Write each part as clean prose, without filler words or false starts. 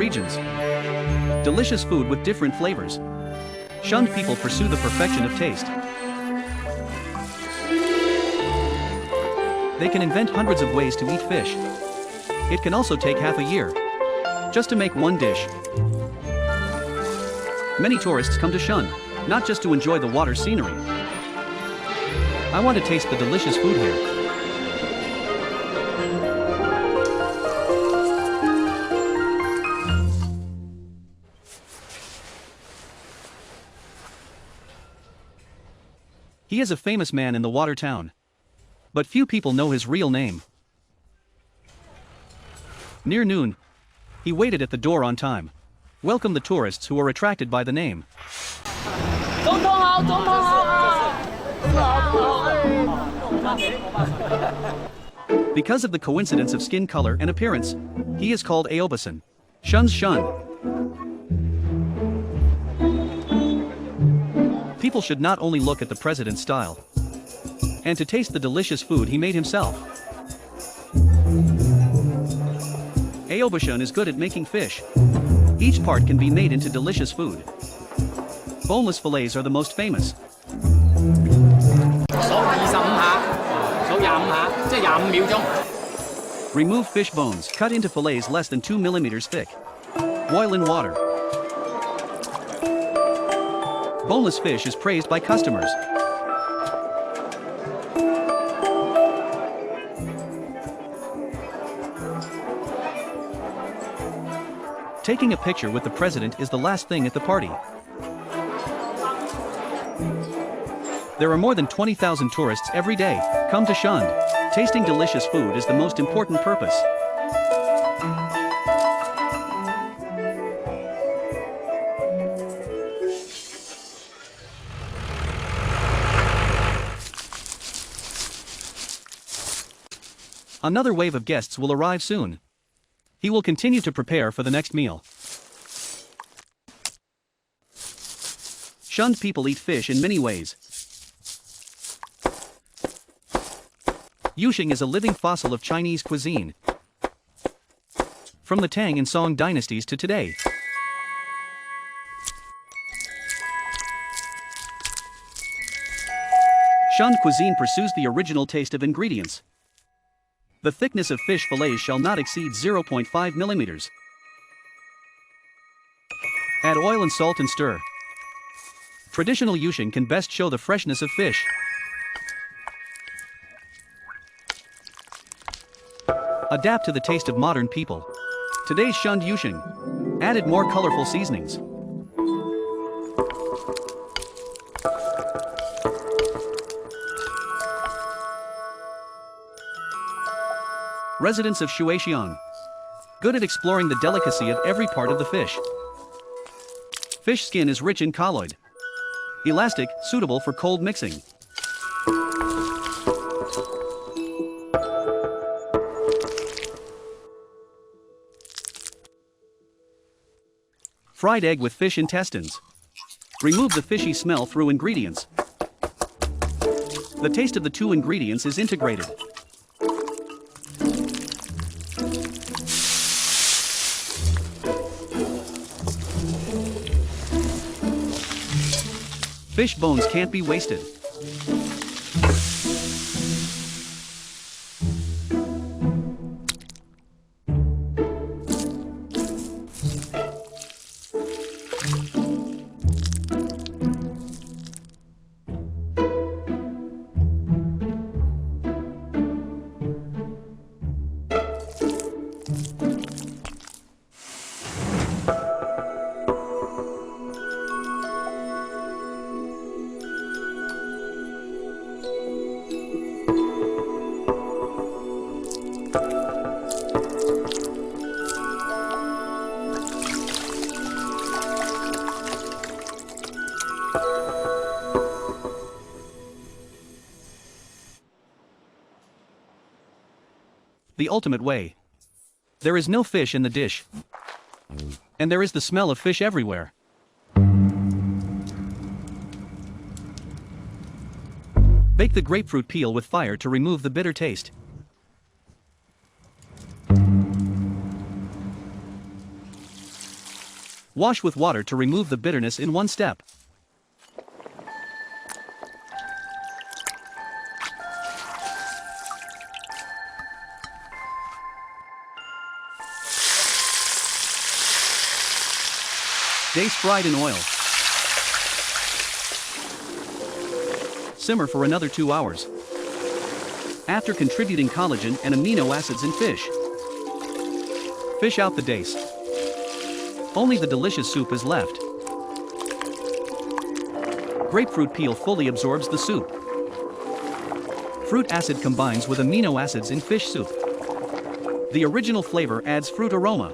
regions. Delicious food with different flavors. Shunde people pursue the perfection of taste. They can invent hundreds of ways to eat fish. It can also take half a year just to make one dish. Many tourists come to Shunde, not just to enjoy the water scenery. I want to taste the delicious food here. He is a famous man in the water town, but few people know his real name. Near noon, he waited at the door on time, welcomed the tourists who were attracted by the name. Because of the coincidence of skin color and appearance, he is called Abalone, Shunde's Shunde. People should not only look at the president's style, and to taste the delicious food he made himself. Abalone is good at making fish. Each part can be made into delicious food. Boneless fillets are the most famous. Remove fish bones, cut into fillets less than 2 millimeters thick. Boil in water. Boneless fish is praised by customers. Taking a picture with the president is the last thing at the party. There are more than 20,000 tourists every day come to Shunde. Tasting delicious food is the most important purpose. Another wave of guests will arrive soon. He will continue to prepare for the next meal. Shunde people eat fish in many ways. Yusheng is a living fossil of Chinese cuisine. From the Tang and Song dynasties to today. Shunde cuisine pursues the original taste of ingredients. The thickness of fish fillets shall not exceed 0.5 millimeters. Add oil and salt and stir. Traditional Yusheng can best show the freshness of fish. Adapt to the taste of modern people. Today's Shunde Yusheng added more colorful seasonings. Residents of Shuexiang, good at exploring the delicacy of every part of the fish. Fish skin is rich in colloid. Elastic, suitable for cold mixing. Fried egg with fish intestines. Remove the fishy smell through ingredients. The taste of the two ingredients is integrated. Fish bones can't be wasted. The ultimate way. There is no fish in the dish. And there is the smell of fish everywhere. Bake the grapefruit peel with fire to remove the bitter taste. Wash with water to remove the bitterness in one step. Dace fried in oil. Simmer for another 2 hours. After contributing collagen and amino acids in fish. Fish out the dace. Only the delicious soup is left. Grapefruit peel fully absorbs the soup. Fruit acid combines with amino acids in fish soup. The original flavor adds fruit aroma.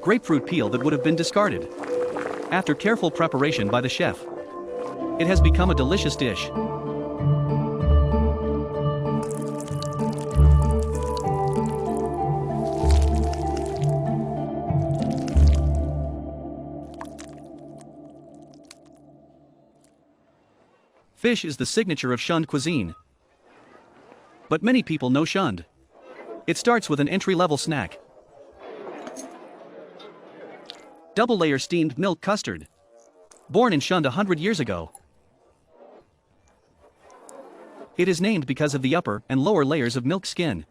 Grapefruit peel that would have been discarded. After careful preparation by the chef, it has become a delicious dish. Fish is the signature of Shunde cuisine. But many people know Shunde. It starts with an entry-level snack. Double-layer steamed milk custard. Born in Shunde 100 years ago. It is named because of the upper and lower layers of milk skin.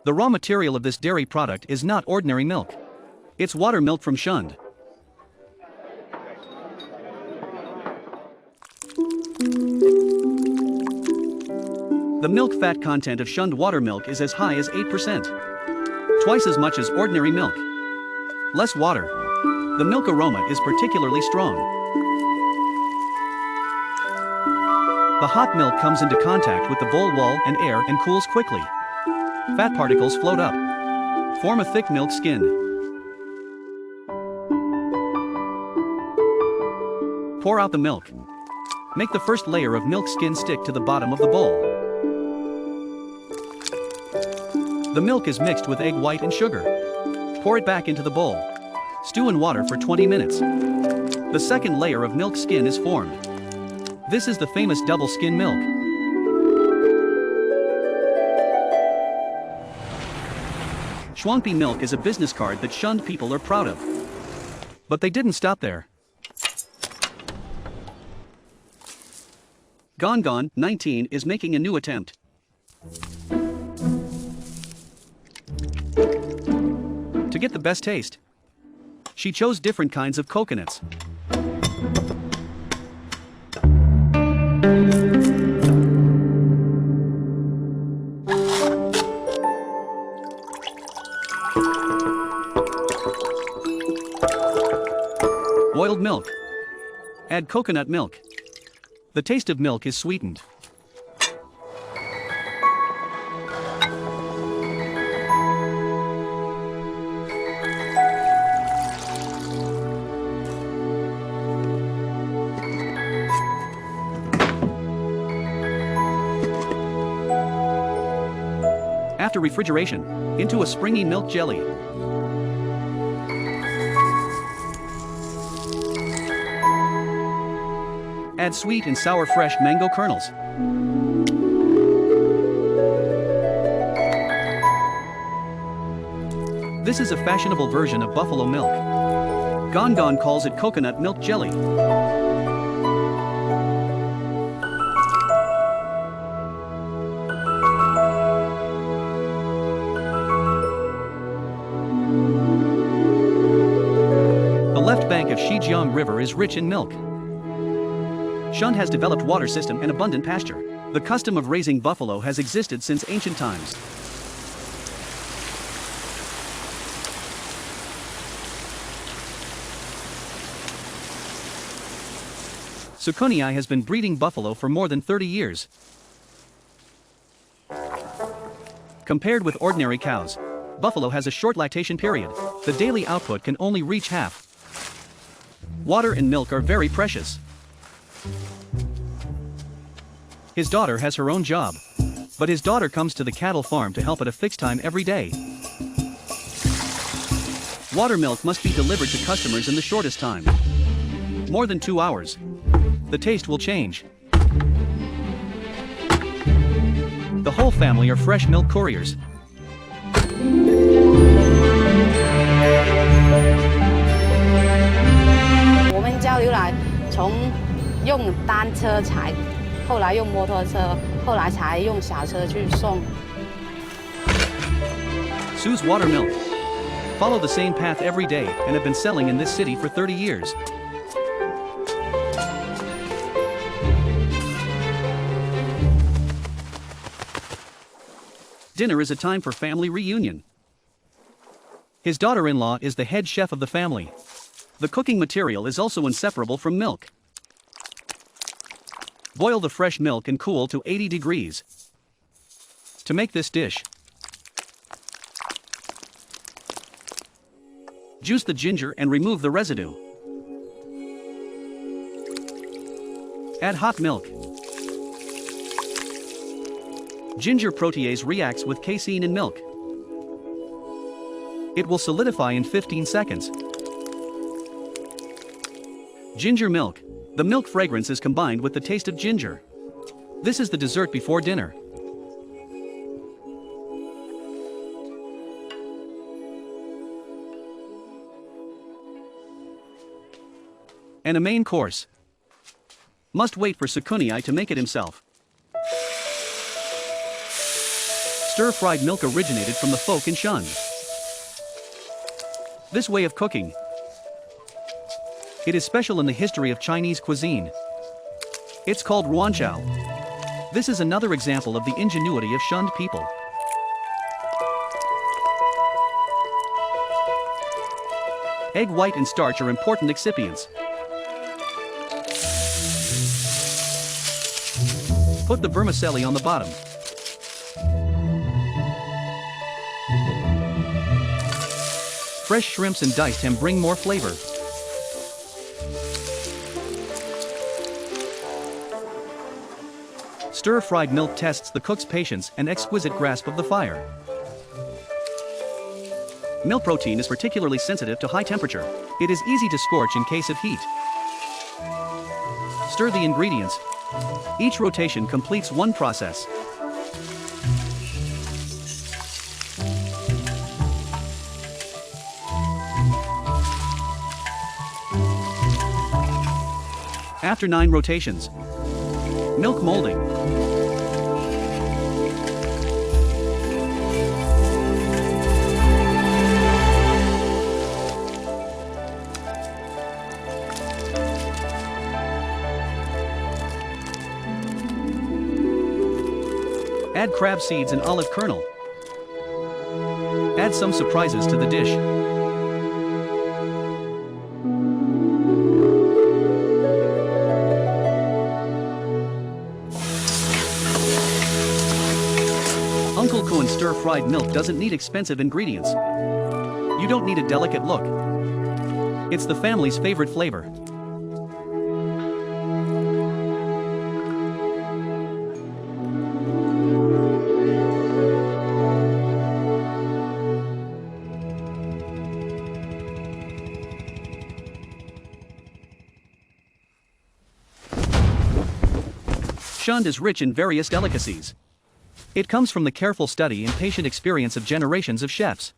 The raw material of this dairy product is not ordinary milk. It's water milk from Shunde. The milk fat content of Shunde water milk is as high as 8%. Twice as much as ordinary milk. Less water. The milk aroma is particularly strong. The hot milk comes into contact with the bowl wall and air and cools quickly. Fat particles float up. Form a thick milk skin. Pour out the milk. Make the first layer of milk skin stick to the bottom of the bowl. The milk is mixed with egg white and sugar. Pour it back into the bowl. Stew in water for 20 minutes. The second layer of milk skin is formed. This is the famous double skin milk. Schwanke milk is a business card that Shunde people are proud of. But they didn't stop there. Gon 19 is making a new attempt. To get the best taste, she chose different kinds of coconuts. Boiled milk. Add coconut milk. The taste of milk is sweetened. After refrigeration, into a springy milk jelly. Add sweet and sour fresh mango kernels. This is a fashionable version of buffalo milk. Gon calls it coconut milk jelly. The left bank of Shijiang River is rich in milk. Shunde has developed water system and abundant pasture. The custom of raising buffalo has existed since ancient times. Sukhothai has been breeding buffalo for more than 30 years. Compared with ordinary cows, buffalo has a short lactation period. The daily output can only reach half. Water and milk are very precious. His daughter has her own job, but his daughter comes to the cattle farm to help at a fixed time every day. Water milk must be delivered to customers in the shortest time. More than 2 hours. The taste will change. The whole family are fresh milk couriers. We 交流来，从用单车踩，后来用摩托车，后来才用小车去送。Sue's water milk. Follow the same path every day and have been selling in this city for 30 years. Dinner is a time for family reunion. His daughter-in-law is the head chef of the family. The cooking material is also inseparable from milk. Boil the fresh milk and cool to 80 degrees. To make this dish, juice the ginger and remove the residue. Add hot milk. Ginger protease reacts with casein in milk. It will solidify in 15 seconds. Ginger milk. The milk fragrance is combined with the taste of ginger. This is the dessert before dinner. And a main course. Must wait for Sukuniai to make it himself. Stir-fried milk originated from the folk in Shunde. This way of cooking, it is special in the history of Chinese cuisine. It's called ruanchao. This is another example of the ingenuity of Shunde people. Egg white and starch are important excipients. Put the vermicelli on the bottom. Fresh shrimps and diced ham bring more flavor. Stir-fried milk tests the cook's patience and exquisite grasp of the fire. Milk protein is particularly sensitive to high temperature. It is easy to scorch in case of heat. Stir the ingredients. Each rotation completes one process. After 9 rotations, milk molding. Add crab seeds and olive kernel. Add some surprises to the dish. Uncle Kuhn's stir-fried milk doesn't need expensive ingredients. You don't need a delicate look. It's the family's favorite flavor. Shunde is rich in various delicacies. It comes from the careful study and patient experience of generations of chefs.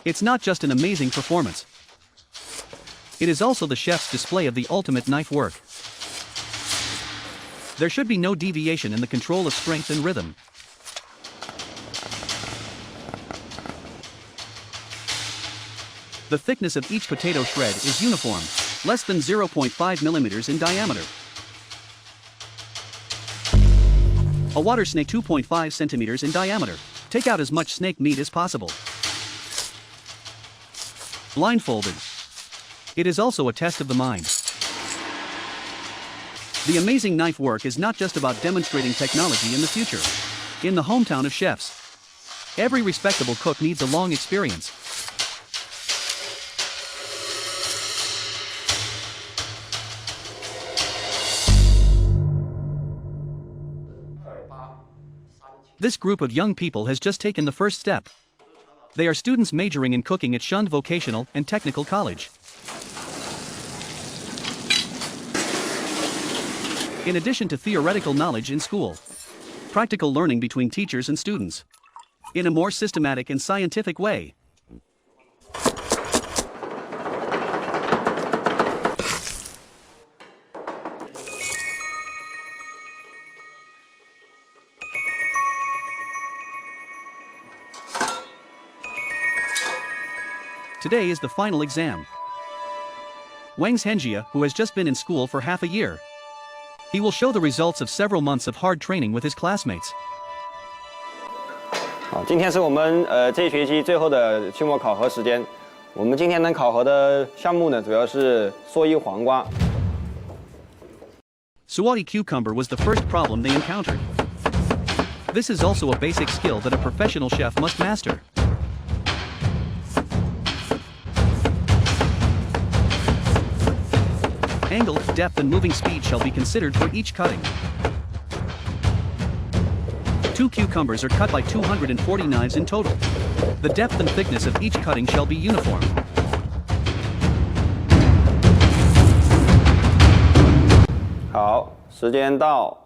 It's not just an amazing performance. It is also the chef's display of the ultimate knife work. There should be no deviation in the control of strength and rhythm. The thickness of each potato shred is uniform, less than 0.5 millimeters in diameter. A water snake 2.5 centimeters in diameter. Take out as much snake meat as possible. Blindfolded. It is also a test of the mind. The amazing knife work is not just about demonstrating technology in the future. In the hometown of chefs, every respectable cook needs a long experience. This group of young people has just taken the first step. They are students majoring in cooking at Shunde Vocational and Technical College. In addition to theoretical knowledge in school, practical learning between teachers and students, in a more systematic and scientific way. Today is the final exam. Wang's Henjia, who has just been in school for half a year. He will show the results of several months of hard training with his classmates. 好，今天是我们这一学期最后的期末考核时间。我们今天能考核的项目呢，主要是蓑衣黄瓜。Sauteed cucumber was the first problem they encountered. This is also a basic skill that a professional chef must master. Angle, depth and moving speed shall be considered for each cutting. 2 cucumbers are cut by 240 knives in total. The depth and thickness of each cutting shall be uniform. "好，时间到。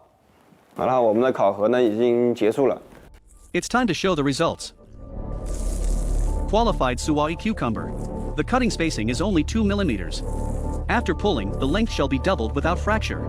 好了，我们的考核呢已经结束了。 It's time to show the results. Qualified Sauteed cucumber. The cutting spacing is only 2 millimeters. After pulling, the length shall be doubled without fracture. "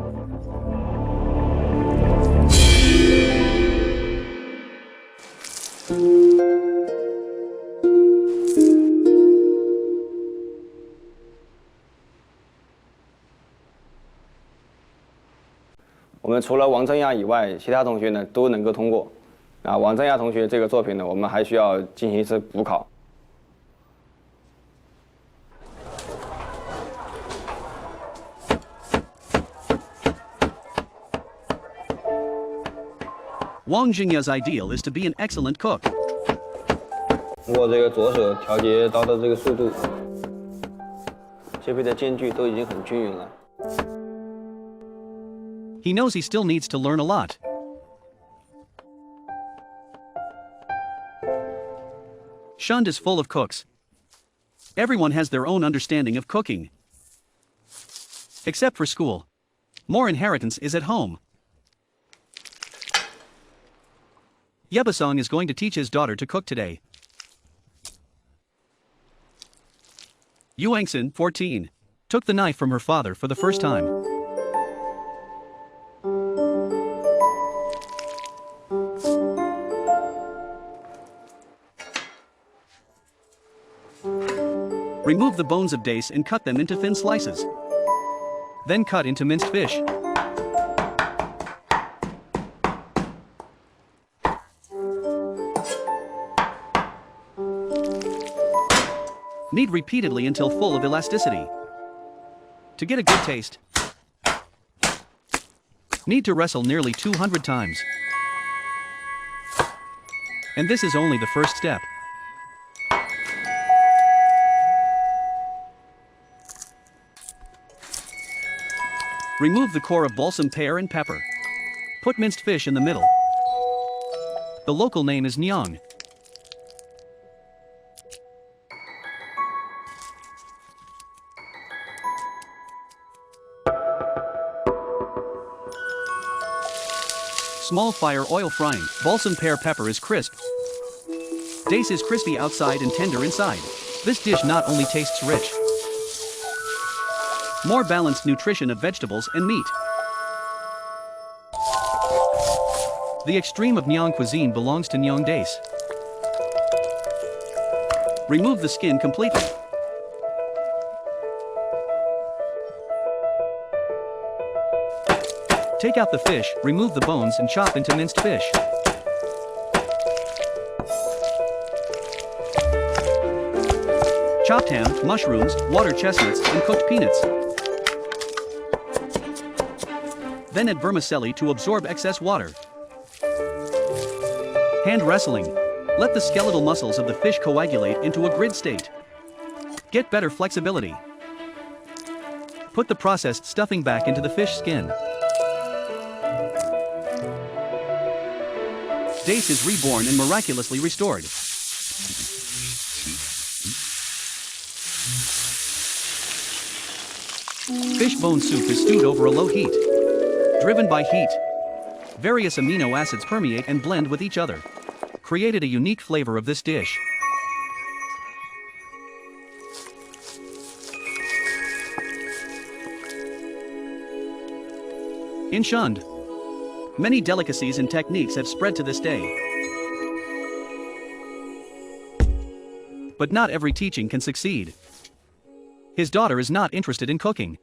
我们除了王正亚以外，其他同学呢都能够通过。王正亚同学这个作品呢，我们还需要进行一次补考。 Wang Jingya's ideal is to be an excellent cook. 通过这个左手调节刀的这个速度，这边的间距都已经很均匀了。 He knows he still needs to learn a lot. Shunde is full of cooks. Everyone has their own understanding of cooking. Except for school. More inheritance is at home. Yebasong is going to teach his daughter to cook today. Yuangson, 14, took the knife from her father for the first time. Remove the bones of dace and cut them into thin slices. Then cut into minced fish. Knead repeatedly until full of elasticity. To get a good taste, need to wrestle nearly 200 times. And this is only the first step. Remove the core of balsam pear and pepper. Put minced fish in the middle. The local name is nyang. Small fire oil frying. Balsam pear pepper is crisp. Dace is crispy outside and tender inside. This dish not only tastes rich, more balanced nutrition of vegetables and meat. The extreme of Nyang cuisine belongs to Nyang dace. Remove the skin completely. Take out the fish, remove the bones and chop into minced fish. Chopped ham, mushrooms, water chestnuts, and cooked peanuts. Then add vermicelli to absorb excess water. Hand wrestling. Let the skeletal muscles of the fish coagulate into a grid state. Get better flexibility. Put the processed stuffing back into the fish skin. Dace is reborn and miraculously restored. Fish bone soup is stewed over a low heat. Driven by heat, various amino acids permeate and blend with each other, created a unique flavor of this dish. In Shunde, many delicacies and techniques have spread to this day. But not every teaching can succeed. His daughter is not interested in cooking.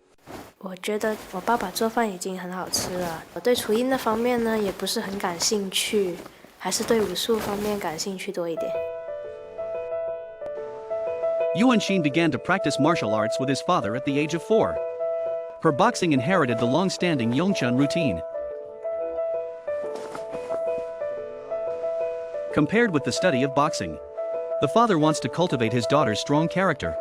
我觉得我爸爸做饭已经很好吃了。我对厨艺那方面呢，也不是很感兴趣，还是对武术方面感兴趣多一点。Yuanxin began to practice martial arts with his father at the age of 4. Her boxing inherited the long-standing Yongchun routine. Compared with the study of boxing, the father wants to cultivate his daughter's strong character.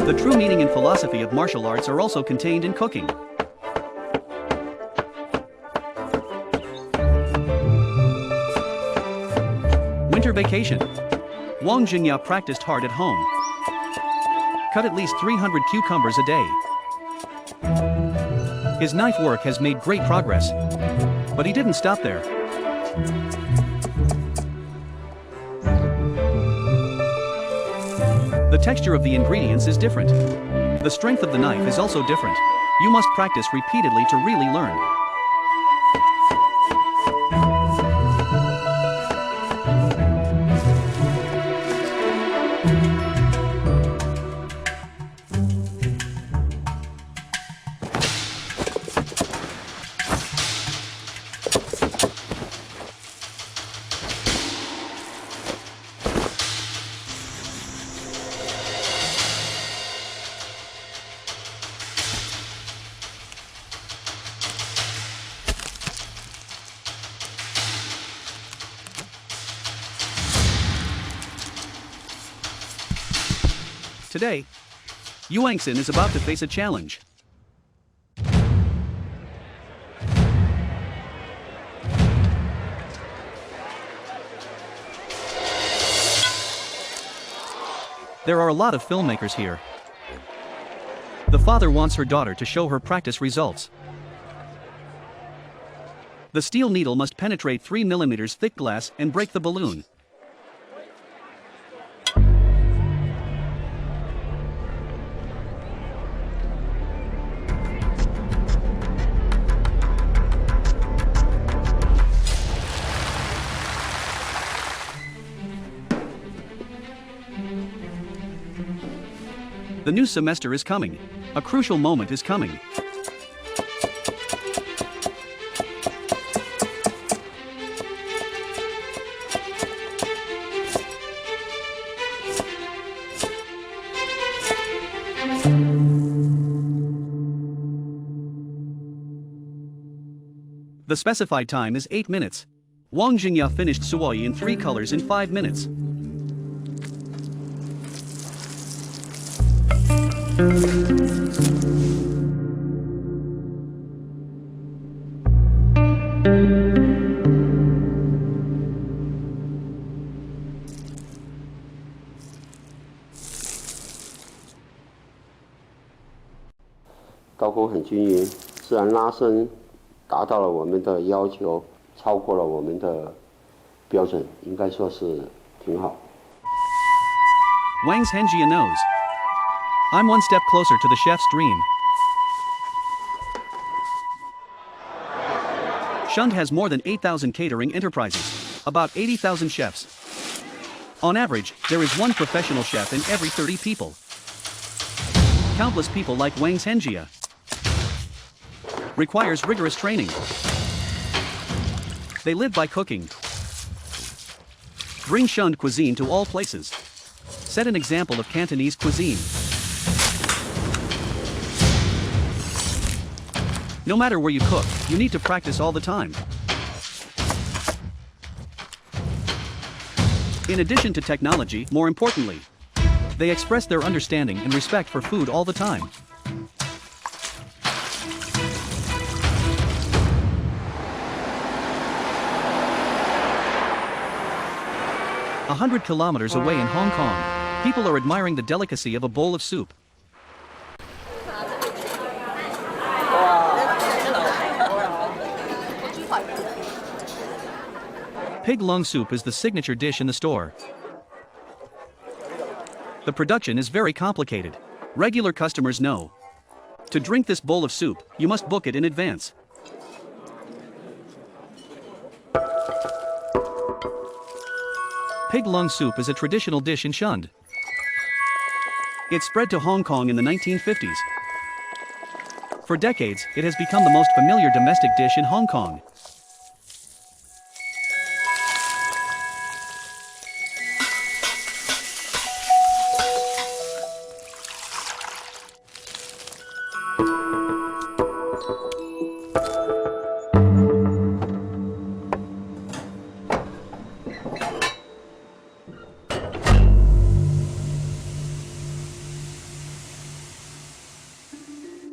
The true meaning and philosophy of martial arts are also contained in cooking. Winter vacation. Wang Jingya practiced hard at home. Cut at least 300 cucumbers a day. His knife work has made great progress. But he didn't stop there. The texture of the ingredients is different. The strength of the knife is also different. You must practice repeatedly to really learn. Today, Yuanxin is about to face a challenge. There are a lot of filmmakers here. The father wants her daughter to show her practice results. The steel needle must penetrate 3 mm thick glass and break the balloon. The new semester is coming. A crucial moment is coming. The specified time is 8 minutes. Wang Jingya finished suoi in 3 colors in 5 minutes.刀工很均匀，自然拉伸达到了我们的要求，超过了我们的标准，应该说是挺好。Wang's Henjia knows. I'm one step closer to the chef's dream. Shunde has more than 8,000 catering enterprises, about 80,000 chefs. On average, there is one professional chef in every 30 people. Countless people like Wang's Henjia. Requires rigorous training. They live by cooking. Bring Shunde cuisine to all places. Set an example of Cantonese cuisine. No matter where you cook, you need to practice all the time. In addition to technology, more importantly, they express their understanding and respect for food all the time. A 100 kilometers away in Hong Kong, people are admiring the delicacy of a bowl of soup. Pig lung soup is the signature dish in the store. The production is very complicated. Regular customers know. To drink this bowl of soup, you must book it in advance. Pig lung soup is a traditional dish in Shunde. It spread to Hong Kong in the 1950s. For decades, it has become the most familiar domestic dish in Hong Kong.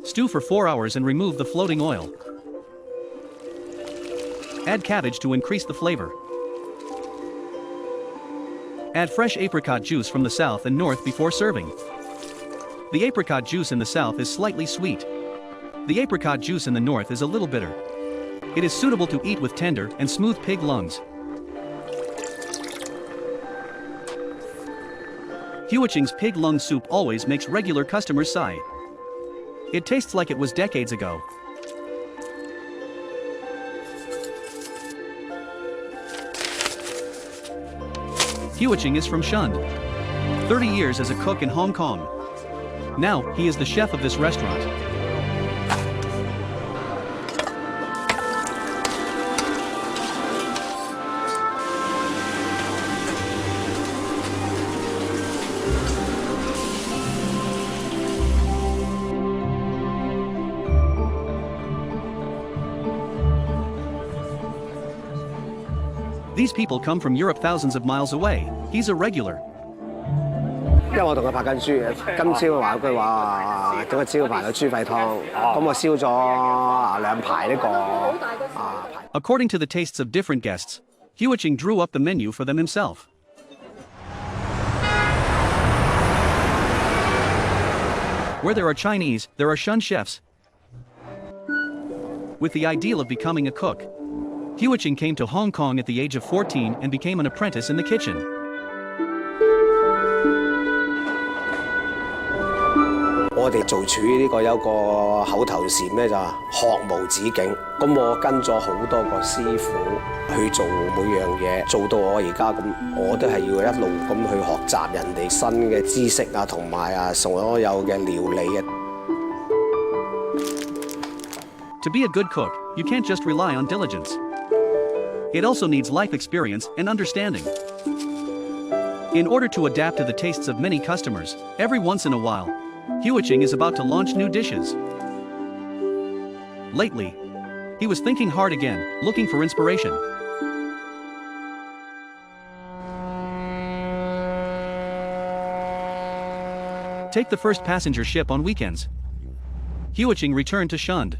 Stew for 4 hours and remove the floating oil. Add cabbage to increase the flavor. Add fresh apricot juice from the south and north before serving. The apricot juice in the south is slightly sweet. The apricot juice in the north is a little bitter. It is suitable to eat with tender and smooth pig lungs. Huiching's pig lung soup always makes regular customers sigh. It tastes like it was decades ago. Huiching is from Shunde. 30 years as a cook in Hong Kong. Now, he is the chef of this restaurant. These people come from Europe thousands of miles away. He's a regular. 因為我同佢拍緊豬，今朝話佢話整個招牌嘅豬肺湯，咁我燒咗2排呢個排。 According to the tastes of different guests, Huiching drew up the menu for them himself. Where there are Chinese, there are Shunde chefs. With the ideal of becoming a cook, Huiching came to Hong Kong at the age of 14 and became an apprentice in the kitchen.我哋做廚呢個有個口頭禪咧，就學無止境。咁我跟咗好多個師傅去做每樣嘢，做到我而家咁，我都係要一路咁去學習人哋新嘅知識啊，同埋所有嘅料理啊。To be a good cook, you can't just rely on diligence. It also needs life experience and understanding. In order to adapt to the tastes of many customers, every once in a while, Huiching is about to launch new dishes. Lately, he was thinking hard again, looking for inspiration. Take the first passenger ship on weekends. Huiching returned to Shunde.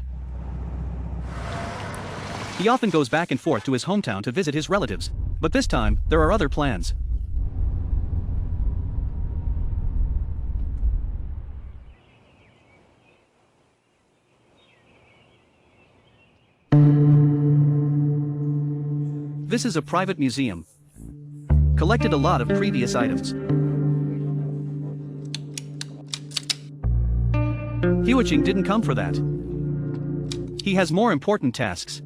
He often goes back and forth to his hometown to visit his relatives, but this time, there are other plans. This is a private museum. Collected a lot of previous items. Huiching didn't come for that. He has more important tasks.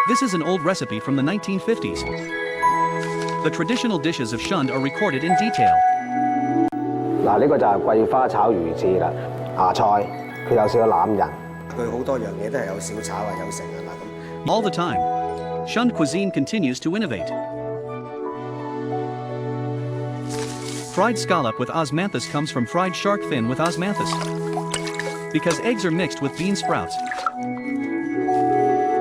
This is an old recipe from the 1950s. The traditional dishes of Shunde are recorded in detail. 嗱，呢個就係桂花炒魚翅啦，芽菜，佢有少少欖仁，佢好多樣嘢都係有小炒啊，有成啊嗱咁。All the time, Shunde cuisine continues to innovate. Fried scallop with Osmanthus comes from fried shark fin with Osmanthus, because eggs are mixed with bean sprouts.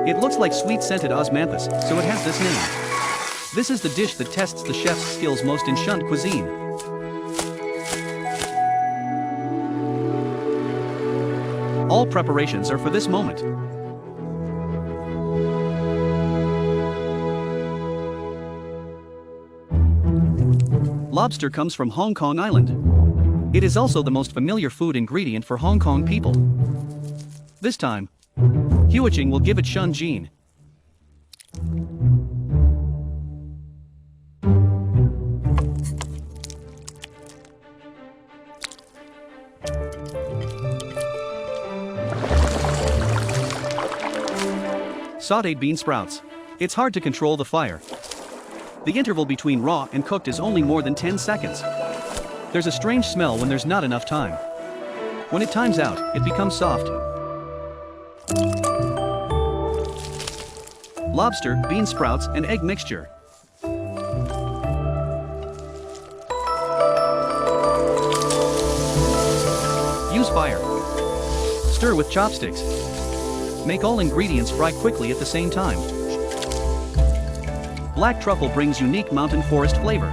It looks like sweet-scented Osmanthus, so it has this name. This is the dish that tests the chef's skills most in Shunde cuisine. All preparations are for this moment. Lobster comes from Hong Kong Island. It is also the most familiar food ingredient for Hong Kong people. This time, Huiching will give it Shunjin. Sauteed bean sprouts. It's hard to control the fire. The interval between raw and cooked is only more than 10 seconds. There's a strange smell when there's not enough time. When it times out, it becomes soft. Lobster, bean sprouts, and egg mixture. Use fire. Stir with chopsticks. Make all ingredients fry quickly at the same time. Black truffle brings unique mountain forest flavor.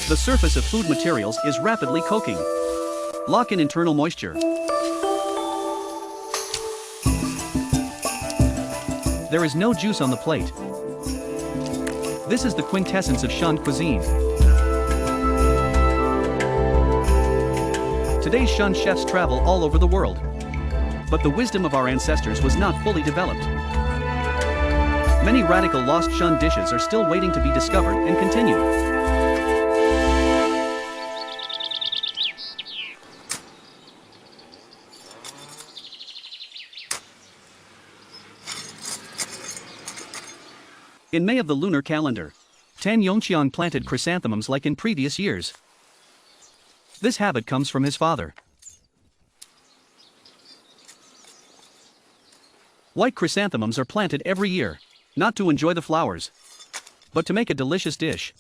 The surface of food materials is rapidly cooking. Lock in internal moisture. There is no juice on the plate. This is the quintessence of Shunde cuisine. Today's Shunde chefs travel all over the world. But the wisdom of our ancestors was not fully developed. Many radical lost Shunde dishes are still waiting to be discovered and continued. In May of the lunar calendar, Tan Yongqiang planted chrysanthemums like in previous years. This habit comes from his father. White chrysanthemums are planted every year, not to enjoy the flowers, but to make a delicious dish.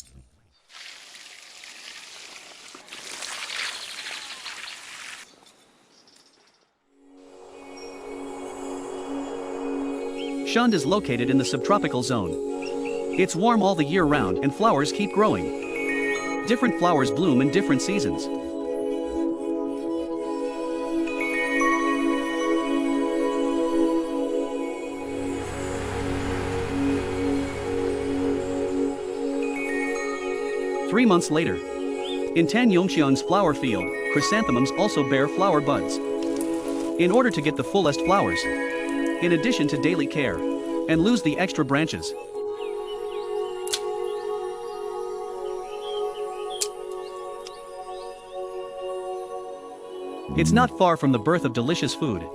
Shunde is located in the subtropical zone. It's warm all the year round and flowers keep growing. Different flowers bloom in different seasons. Three months later, in Tan Yongqiang's flower field, chrysanthemums also bear flower buds. In order to get the fullest flowers, in addition to daily care, and lose the extra branches, it's not far from the birth of delicious food.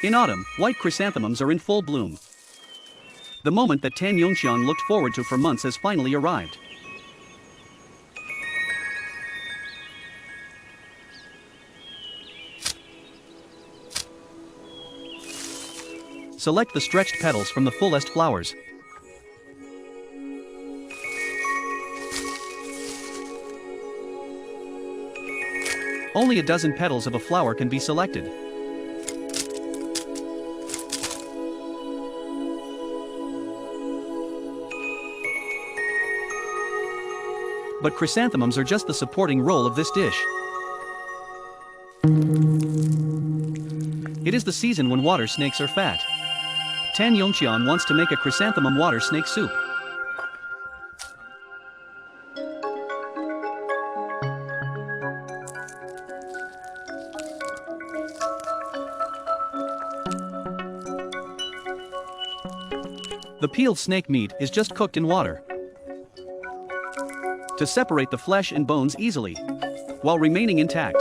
In autumn, white chrysanthemums are in full bloom. The moment that Tan Yongqiang looked forward to for months has finally arrived. Select the stretched petals from the fullest flowers. Only a dozen petals of a flower can be selected. But chrysanthemums are just the supporting role of this dish. It is the season when water snakes are fat. Tan Yongqian wants to make a chrysanthemum water snake soup. The peeled snake meat is just cooked in water to separate the flesh and bones easily, while remaining intact.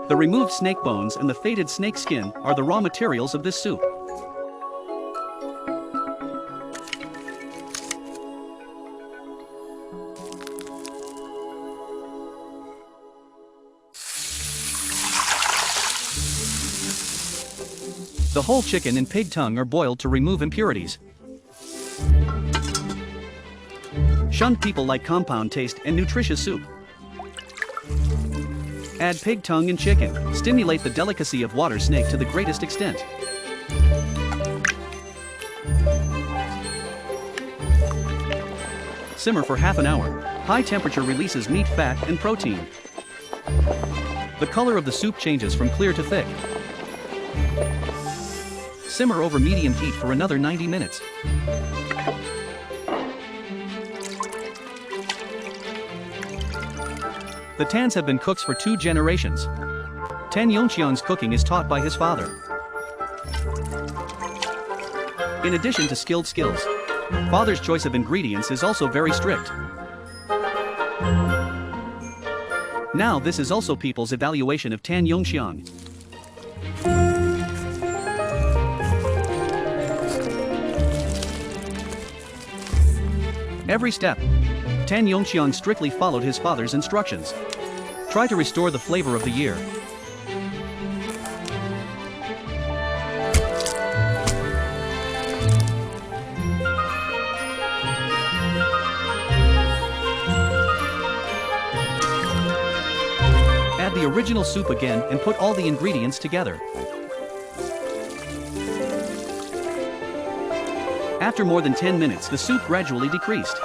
The removed snake bones and the fated snake skin are the raw materials of this soup. The whole chicken and pig tongue are boiled to remove impurities. Shunde people like compound taste and nutritious soup. Add pig tongue and chicken, stimulate the delicacy of water snake to the greatest extent. Simmer for half an hour. High temperature releases meat fat and protein. The color of the soup changes from clear to thick. Simmer over medium heat for another 90 minutes. The Tans have been cooks for 2 generations. Tan Yongqian's cooking is taught by his father. In addition to skilled skills, father's choice of ingredients is also very strict. Now this is also people's evaluation of Tan Yongqian. Every step, Tan Yongqian strictly followed his father's instructions. Try to restore the flavor of the year. Add the original soup again and put all the ingredients together. After more than 10 minutes, the soup gradually decreased.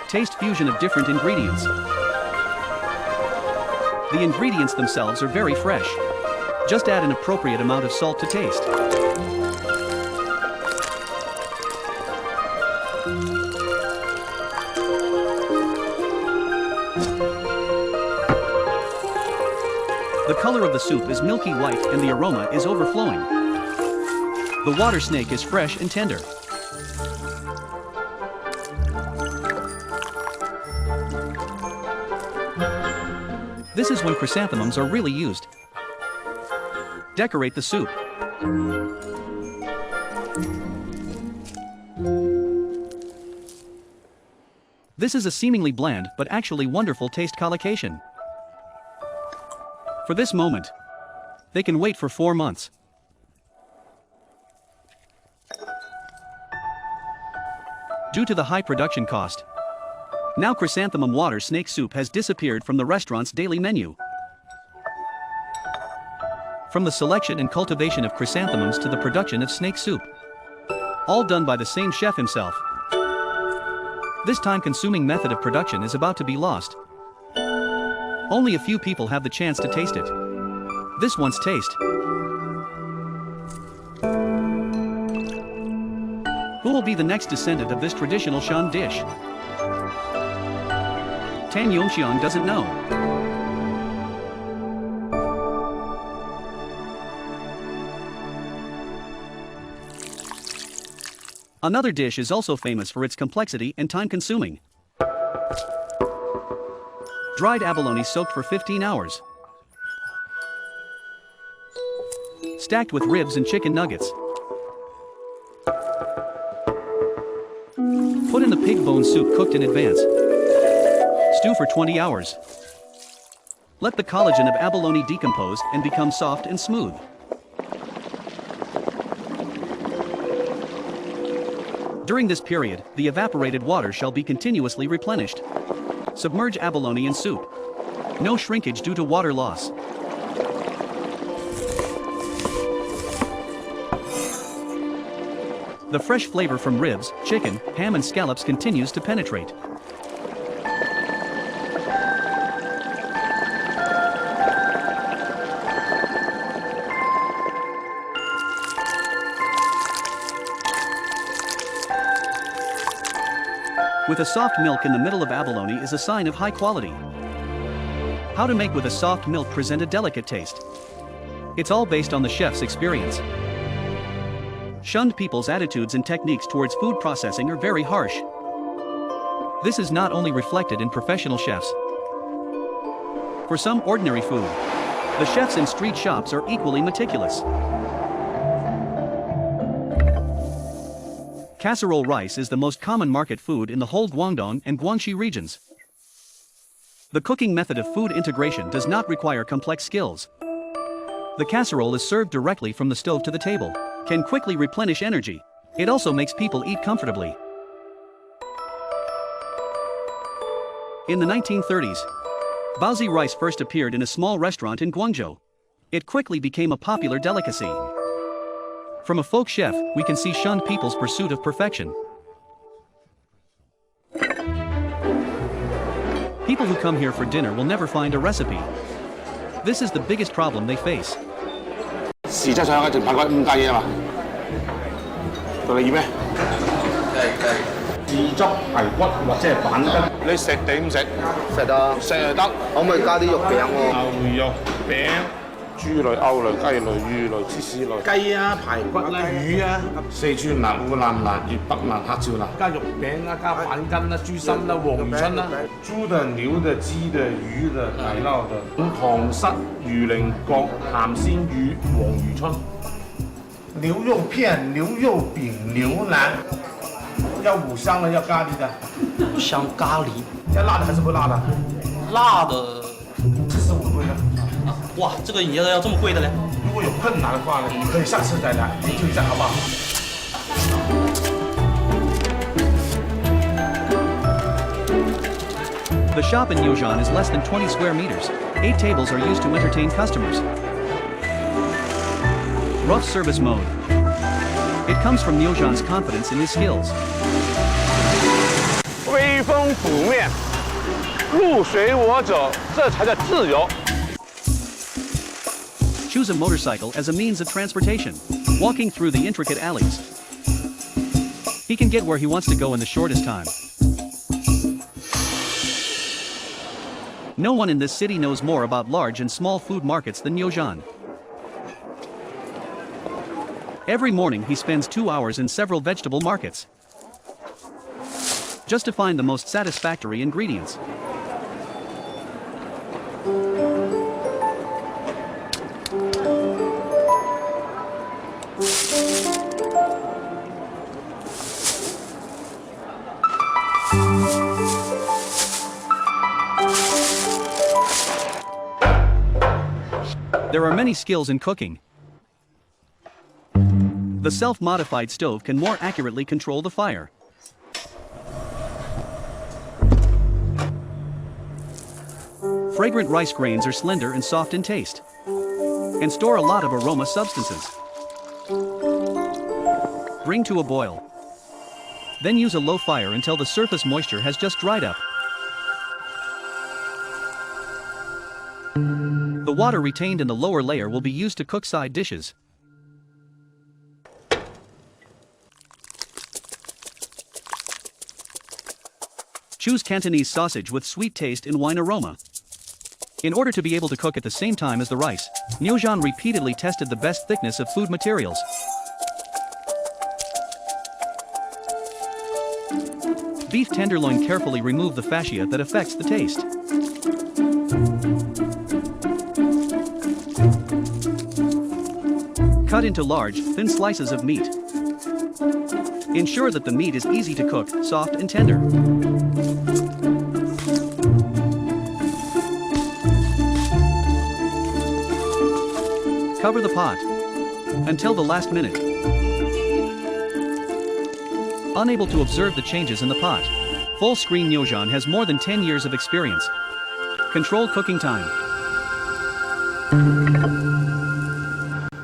Taste fusion of different ingredients. The ingredients themselves are very fresh. Just add an appropriate amount of salt to taste. The color of the soup is milky white and the aroma is overflowing. The water snake is fresh and tender. This is when chrysanthemums are really used. Decorate the soup. This is a seemingly bland but actually wonderful taste collocation. For this moment, they can wait for 4 months. Due to the high production cost, now chrysanthemum water snake soup has disappeared from the restaurant's daily menu. From the selection and cultivation of chrysanthemums to the production of snake soup, all done by the same chef himself. This time-consuming method of production is about to be lost. Only a few people have the chance to taste it. This one's taste. Who will be the next descendant of this traditional Shunde dish? Tan Yongqian doesn't know. Another dish is also famous for its complexity and time-consuming. Dried abalone soaked for 15 hours. Stacked with ribs and chicken nuggets. Put in the pig bone soup cooked in advance. Stew for 20 hours. Let the collagen of abalone decompose and become soft and smooth. During this period, the evaporated water shall be continuously replenished. Submerge abalone in soup. No shrinkage due to water loss. The fresh flavor from ribs, chicken, ham and scallops continues to penetrate. With a soft milk in the middle of abalone is a sign of high quality. How to make with a soft milk present a delicate taste. It's all based on the chef's experience. Shunde people's attitudes and techniques towards food processing are very harsh. This is not only reflected in professional chefs. For some ordinary food, the chefs in street shops are equally meticulous. Casserole rice is the most common market food in the whole Guangdong and Guangxi regions. The cooking method of food integration does not require complex skills. The casserole is served directly from the stove to the table, can quickly replenish energy. It also makes people eat comfortably. In the 1930s, baozi rice first appeared in a small restaurant in Guangzhou. It quickly became a popular delicacy. From a folk chef, we can see Shunde people's pursuit of perfection. People who come here for dinner will never find a recipe. This is the biggest problem they face. 豉質上一陣排骨5加嘢啊嘛，到你要咩？豉汁排骨或者係板筋，你食定唔食？食啊，食就得。可唔可以加啲肉餅喎？牛肉餅、豬類、歐類、雞類、魚類、芝士類。雞啊、排骨啦、魚啊，四川辣、湖南辣、粵北辣、黑椒辣，加肉餅啊、加板筋啦、豬心啦、黃魚春啦，豬的、牛的、雞的、魚的、奶酪的，糖虱、魚鱗角、鹹鮮魚、黃魚春。牛肉片、牛肉餅、牛腩，要五香的，要咖喱的。不香咖喱，要辣的还是不辣的？辣的。75贵的。哇，这个饮料要这么贵的嘞？如果有困难的话呢，你可以下次再来研究一下，好不好？ The shop in Yuzhan is less than 20 square meters. 8 tables are used to entertain customers. Rough service mode. It comes from Yuzhan's confidence in his skills. 微风拂面，路随我走，这才叫自由。 Choose a motorcycle as a means of transportation, walking through the intricate alleys. He can get where he wants to go in the shortest time. No one in this city knows more about large and small food markets than Yuzhan. Every morning he spends 2 hours in several vegetable markets, just to find the most satisfactory ingredients. There are many skills in cooking. The self-modified stove can more accurately control the fire. Fragrant rice grains are slender and soft in taste, and store a lot of aroma substances. Bring to a boil. Then use a low fire until the surface moisture has just dried up. The water retained in the lower layer will be used to cook side dishes. Choose Cantonese sausage with sweet taste and wine aroma. In order to be able to cook at the same time as the rice, Yuzhan repeatedly tested the best thickness of food materials. Beef tenderloin, carefully remove the fascia that affects the taste. Cut into large, thin slices of meat. Ensure that the meat is easy to cook, soft and tender. Cover the pot until the last minute. Unable to observe the changes in the pot, full-screen Nyozhan has more than 10 years of experience. Control cooking time.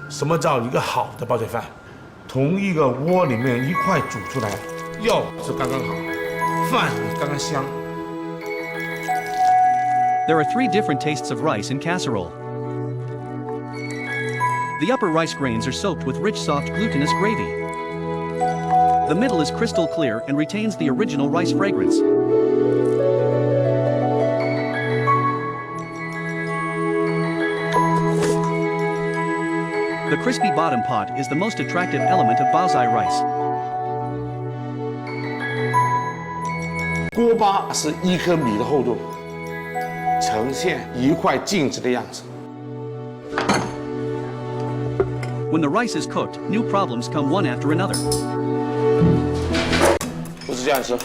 什么叫一个好的煲仔饭？同一个锅里面一块煮出来，肉是刚刚好，饭刚刚香。There are 3 different tastes of rice in casserole. The upper rice grains are soaked with rich, soft, glutinous gravy. The middle is crystal clear and retains the original rice fragrance. The crispy bottom pot is the most attractive element of baozai rice. 锅巴是1颗米的厚度，呈现一块镜子的样子。 When the rice is cooked, new problems come one after another. 不是這樣吃，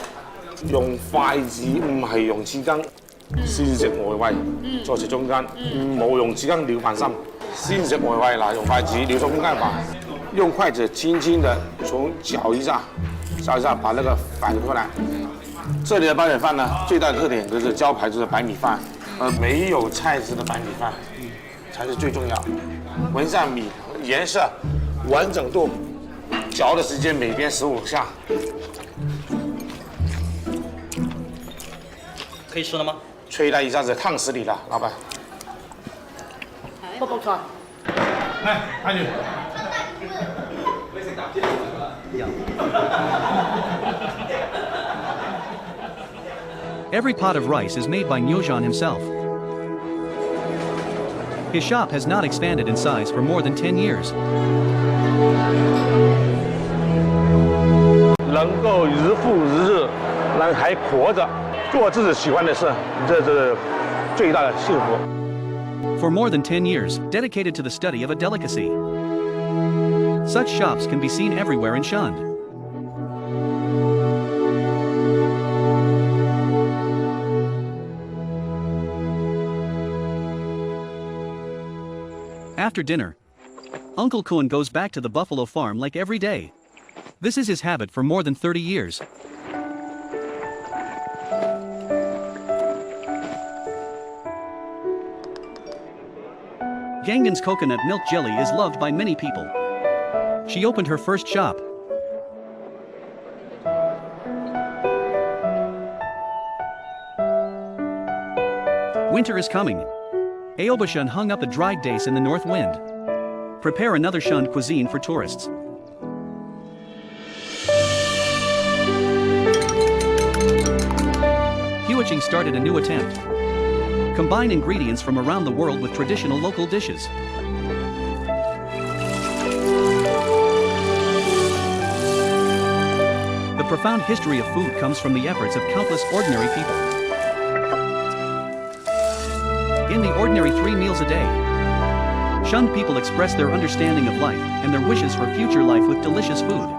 用筷子唔係用匙羹，先食外圍，再食中間，冇用匙羹撩飯心，先食外圍，嗱用筷子撩中間飯，用筷子輕輕的從攪一下，把那個反出來。這裡的煲仔飯呢，最大的特點就是招牌就是白米飯，沒有菜汁的白米飯才是最重要。聞上米顏色、完整度、嚼的時間每邊15下。 可以吃了吗？吹它一下子燙死你了，老板。卜卜菜。來，阿女。 Every pot of rice is made by Nyozhan himself. His shop has not expanded in size for more than 10 years. 能够日复一日，能还活着，做自己喜欢的事，这是最大的幸福。 For more than 10 years, dedicated to the study of a delicacy. Such shops can be seen everywhere in Shunde. After dinner, Uncle Kuhn goes back to the buffalo farm like every day. This is his habit for more than 30 years. Gangan's coconut milk jelly is loved by many people. She opened her first shop. Winter is coming. Aobashun hung up a dried dace in the north wind. Prepare another Shunde cuisine for tourists. Huiching started a new attempt. Combine ingredients from around the world with traditional local dishes. The profound history of food comes from the efforts of countless ordinary people. In the ordinary 3 meals a day, Shunde people express their understanding of life and their wishes for future life with delicious food.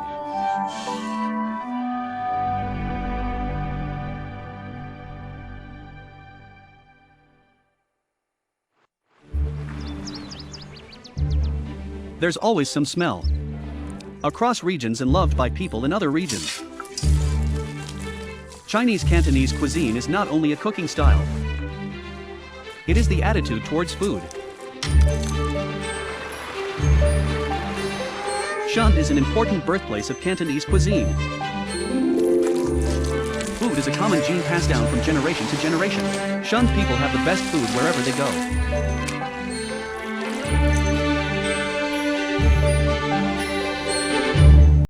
There's always some smell. Across regions and loved by people in other regions. Chinese Cantonese cuisine is not only a cooking style. It is the attitude towards food. Shunde is an important birthplace of Cantonese cuisine. Food is a common gene passed down from generation to generation. Shunde people have the best food wherever they go.